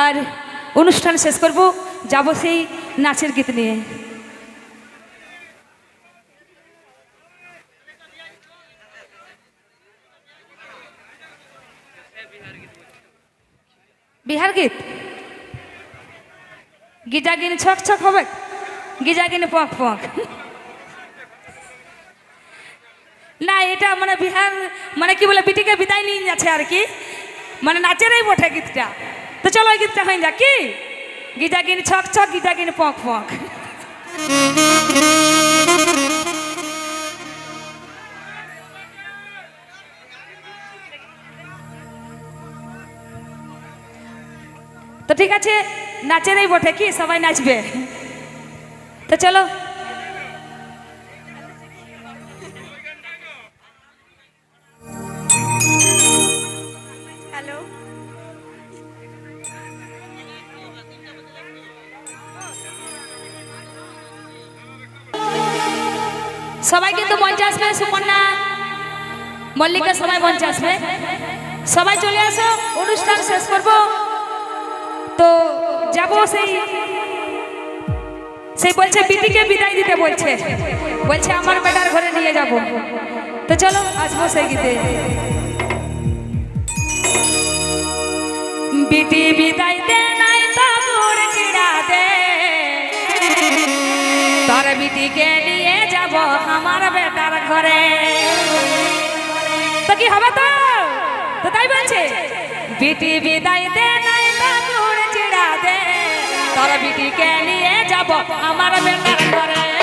আর অনুষ্ঠান শেষ করব, যাব সেই নাচের গীত নিয়ে। বিহার গীত গিজাগিনি ছক ছক হবে, গিজাগিনি পক পক না, এটা মানে বিহার মানে কি বলে বিটিকে বিদায় নিয়ে যাচ্ছে আর কি, মানে নাচেরই বটে গীতটা। তো চলো ওই গীতটা হয়ে যাক কি, গিজাগিনি ছক ছক গিজাগিনি পক পক। তো ঠিক আছে, নাচেরই বটে কি, সবাই নাচবে। তো চলো সবাই কিন্তু মঞ্চে আসবে, সুপর্ণা মল্লিকা সবাই মঞ্চে আসবে, সবাই চলে আসো, অনুষ্ঠান শেষ করব। তো যাব সেই সেই বলছে বিটিকে বিদায় দিতে বলছে, বলছে আমার বেটার ঘরে নিয়ে যাব। তো চলো আসবো সেই গীতে। বিটি বিদায় দে নাই তো মুড় চিড়া দে, তোর বিটিকে নিয়ে যাব আমার বেটার ঘরে। তো কি হবে? তো তাই বলছে বিটি বিদায় দে নাই তো মুড় চিড়া দে, তোর বিটিকে নিয়ে যাব আমার বেটার ঘরে।